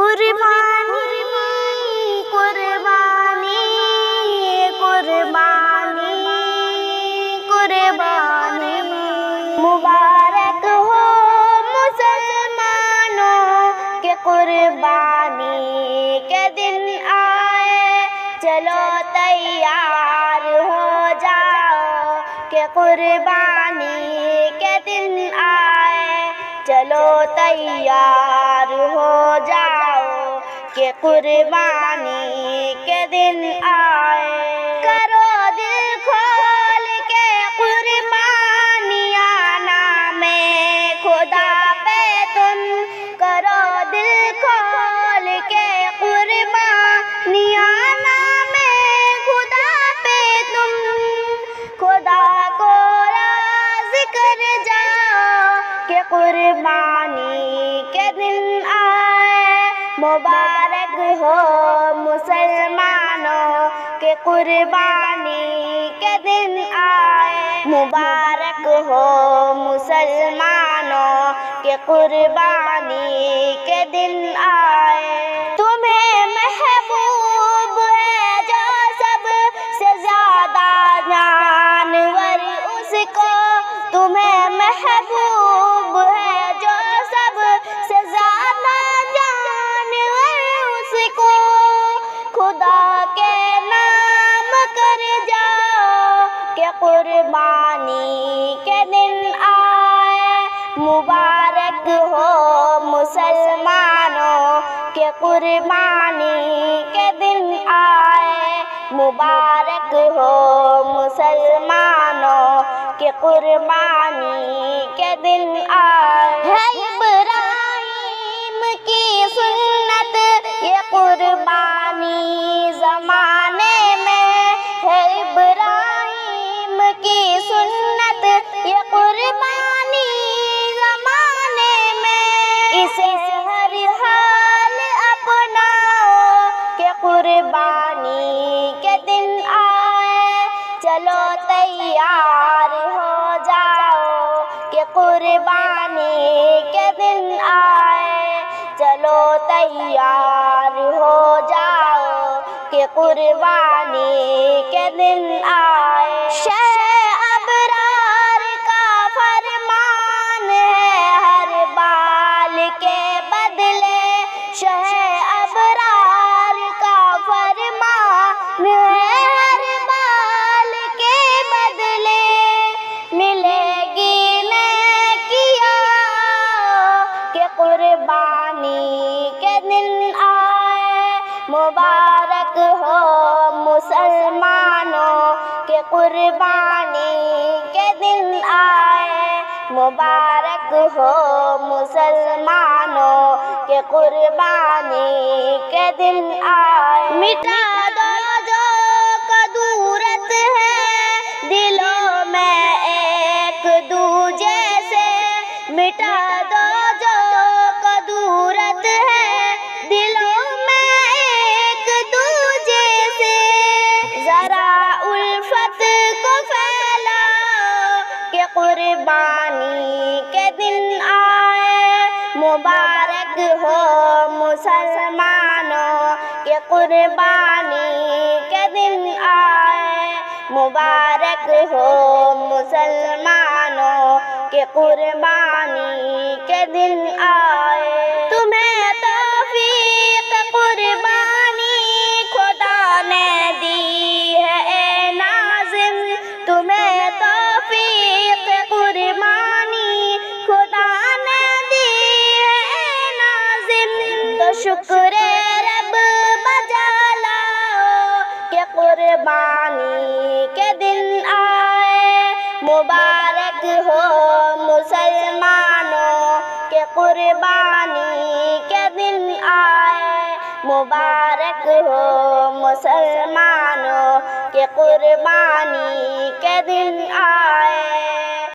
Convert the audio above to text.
قربانی قربانی قربانی قربانی مبارک ہو مسلمانوں کے قربانی کے دن آئے، چلو تیار ہو جاؤ کہ قربانی کے دن آئے، چلو تیار ہو جاؤ کہ قربانی کے دن آئے۔ کرو دل کھول کے قربانیاں نام خدا پہ تم، کرو دل کھول کے قربانیاں نام خدا پہ تم، خدا کو راضی کر جاؤ کہ قربانی کے دن آئے۔ مبارک ہو مسلمانوں کہ قربانی کے دن آئے، مبارک ہو مسلمانوں کہ قربانی کے دن آئے۔ تمہیں محبوب ہے جو سب سے زیادہ جانور اس کو، تمہیں محبوب ہے جو سب سے زیادہ جانور اس کو، خدا کے نام کر جاؤ کہ قربانی کے دن آئے۔ مبارک ہو مسلمانوں کہ قربانی کے دن آئے، مبارک ہو مسلمانوں کہ قربانی کے دن آئے۔ ہے ابراہیم کی سنت یہ قربانی زمانے میں، ہے ابراہیم کی سنت یہ قربانی زمانے میں، اسے ہر حال اپناؤ کہ قربانی کے دن آئے، چلو تیار ہو جاؤ کہ قربانی کے دن آئے، چلو تیار ہو جاؤ کہ قربانی کے دن آئے۔ شہ ابرار کا فرمان ہے ہر بال کے بدلے، شہ ابرار کا فرمان ہے ہر بال کے بدلے، ملے گی نیکیاں کہ قربانی کے دن آئے۔ مبارک ہو مسلمانوں کہ قربانی کے دن آئے، مبارک ہو مسلمانوں کہ قربانی کے دن آئے۔ مٹا دو جو کدورت ہے دلوں میں ایک دوجے سے، مٹا دو جو کدورت ہے دلوں میں ایک دوجے سے، ذرا الفت کو پھیلاؤ کہ قربانی کے دن آئے۔ مبارک ہو مسلمانوں کہ قربانی کے دن آئے، مبارک ہو مسلمانوں کہ قربانی کے دن آئے۔ تمہیں توفیق قربانی خدا نے دی ہے اے ناظم، تمہیں توفیق قربانی خدا نے دی ہے اے ناظم، تو شکر رب بجا لاؤ کہ قربانی کے دن آئے۔ مبارک ہو مسلمانوں کہ قربانی کے دن آئے، مبارک ہو مسلمانوں کہ قربانی کے دن آئے۔